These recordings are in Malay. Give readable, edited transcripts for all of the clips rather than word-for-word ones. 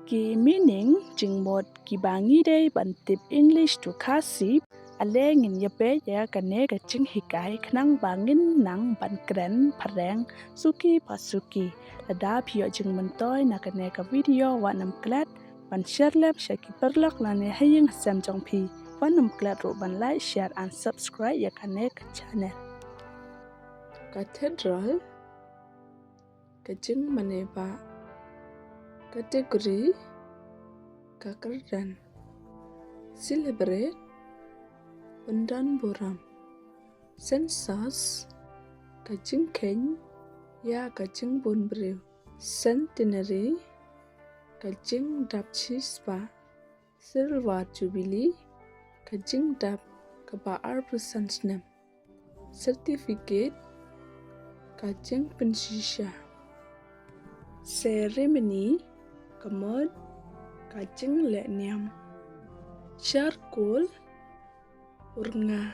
Ki meaning jing mod ki bangi day bantip English to kasip ale ngin yape ya kane ka jing hikai knang bangin nang ban kren pareng suki pasuki lada pio jing mentoy na kane ka video wanam klat ban share lem shaki perlak lane haying sam jong pi wanam klat ro ban like share and subscribe ya kane ka channel cathedral ka jing maneba category kakardan celebrate Pandan Buram census kajing keng ya kajing bun brew centenary kajing dap chispa silver jubilee kajing dap kaba arbusansnem certificate kajing pensisha ceremony kamod kajing lekniam charcoal urna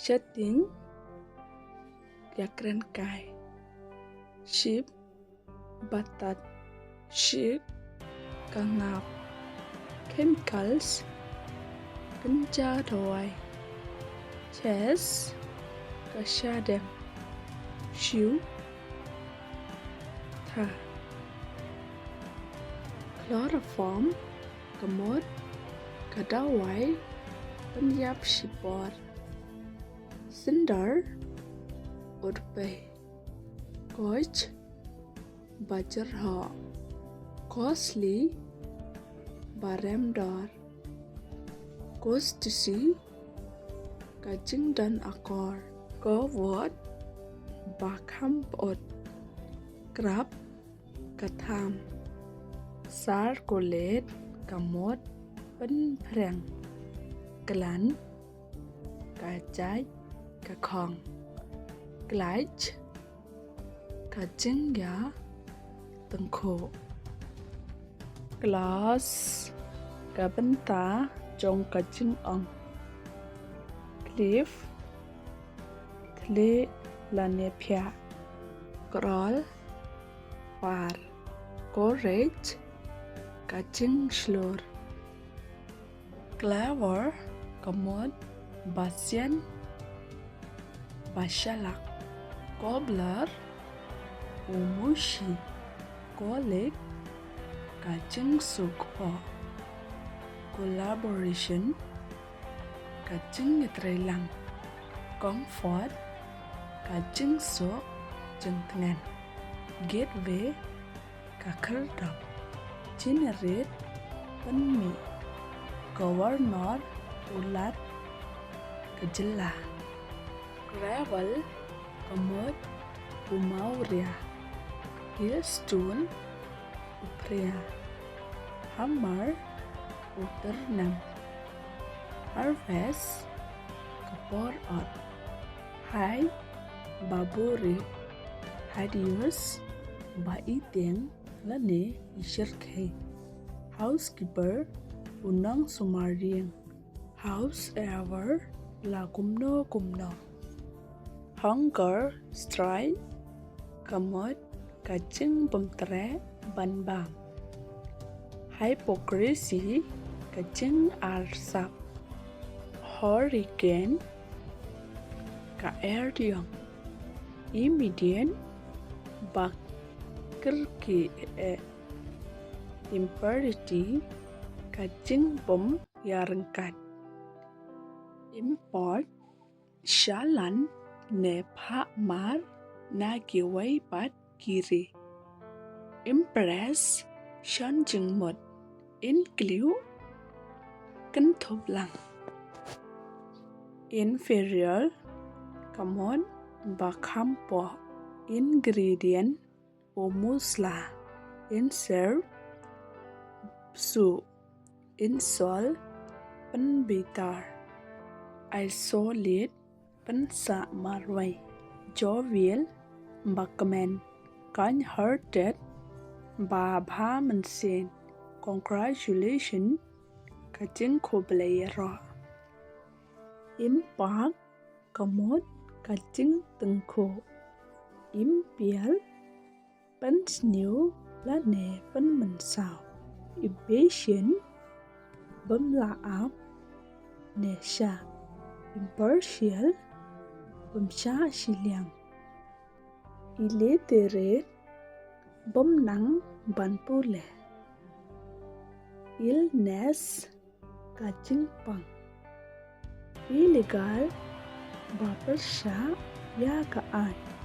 setting yakren kai sheep batat sheep kangap chemicals kenca doai chess kashadem shoe tha chloroform kamot kadawai penyap sipor cinder urpe coach bajar ho costly barem dor costisi kajing dan akor kowot bakham pot krab katham sar kolet kamot pen prang Klan kajai kakong glaj kajing ya tengko glass kabenta jong kajing ong cliff tle lanepia crawl par courage kajing slur clever kamot basian bashalak cobbler umushi kolik kajing sukpo collaboration kajing ngetrelang comfort kajing sok jengtengan gateway kakerdam generate penmi governor ulat kejela gravel kamot umauria hailstone uprea hammer uternam harvest kapor ot hai baburi hadius baiteng lane isirkhe housekeeper unang sumariang house ever la kumno hunger strike kamot kajing bamtre banbam hypocrisy kajing arsap hurricane ka erdiong immediate bakirki impurity kajing bom yarengkat import shalan ne pha mar na kiwai pat kiri impress shan jing mod include kan thop lang inferior kamon bakhampo ingredient o musla insert su insol penbitar isolate pensa marwai jovial bakmen kind hearted ba bha mansen congratulations kajing khoblayero impact kamot kajing tengko impial pen snew la ne pen mensao impatient, bấm laap, nesha, impartial, bấm sha siliang, illiterate, bấm nang ban pule, illness, kaching pang, illegal, bapar sha ya ka an.